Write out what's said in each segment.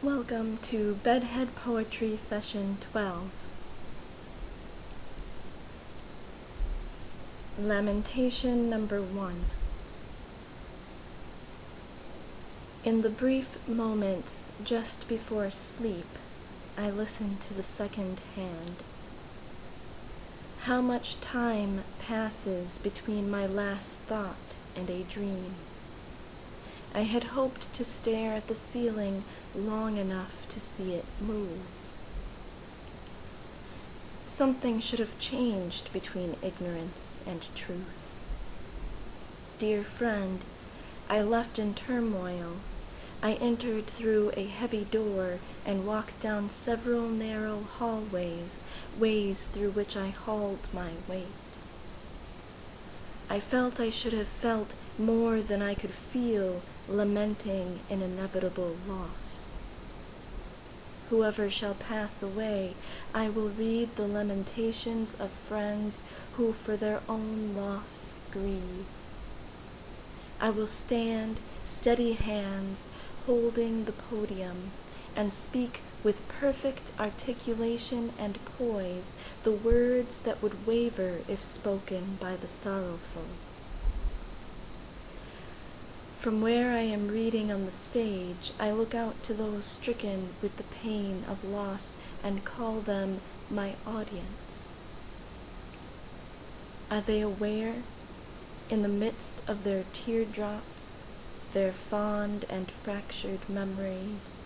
Welcome to Bedhead Poetry Session 12. Lamentation number 1. In the brief moments just before sleep, I listen to the second hand. How much time passes between my last thought and a dream? I had hoped to stare at the ceiling long enough to see it move. Something should have changed between ignorance and truth. Dear friend, I left in turmoil. I entered through a heavy door and walked down several narrow hallways, ways through which I hauled my weight. I felt I should have felt more than I could feel, lamenting an inevitable loss. Whoever shall pass away, I will read the lamentations of friends who for their own loss grieve. I will stand, steady hands, holding the podium, and speak with perfect articulation and poise the words that would waver if spoken by the sorrowful. From where I am reading on the stage, I look out to those stricken with the pain of loss and call them my audience. Are they aware, in the midst of their teardrops, their fond and fractured memories,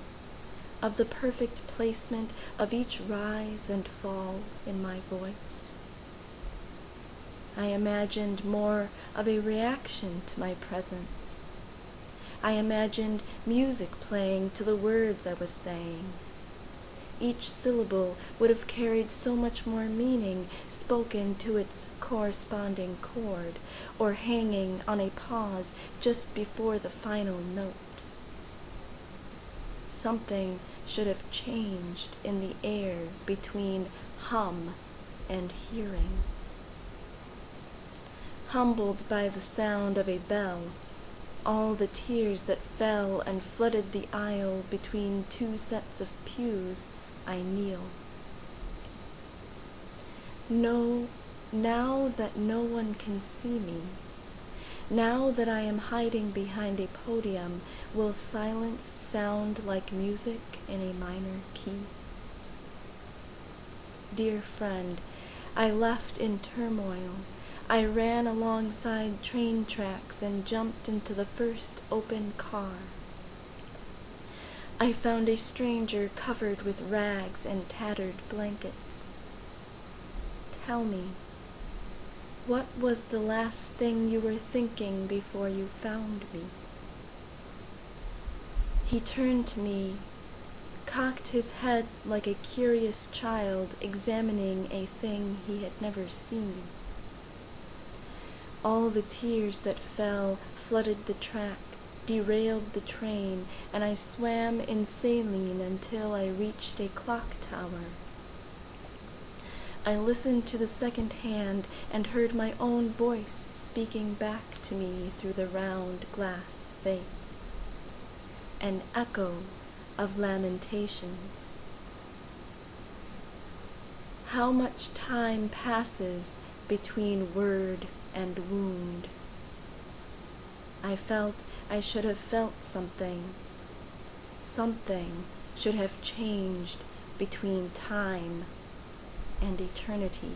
of the perfect placement of each rise and fall in my voice? I imagined more of a reaction to my presence. I imagined music playing to the words I was saying. Each syllable would have carried so much more meaning spoken to its corresponding chord, or hanging on a pause just before the final note. Something should have changed in the air between hum and hearing. Humbled by the sound of a bell, all the tears that fell and flooded the aisle between two sets of pews, I kneel. No, now that no one can see me, now that I am hiding behind a podium, will silence sound like music in a minor key? Dear friend, I left in turmoil. I ran alongside train tracks and jumped into the first open car. I found a stranger covered with rags and tattered blankets. Tell me, what was the last thing you were thinking before you found me? He turned to me, cocked his head like a curious child examining a thing he had never seen. All the tears that fell flooded the track, derailed the train, and I swam in saline until I reached a clock tower. I listened to the second hand and heard my own voice speaking back to me through the round glass face. An echo of lamentations. How much time passes between word and wound? I felt I should have felt something. Something should have changed between time and eternity.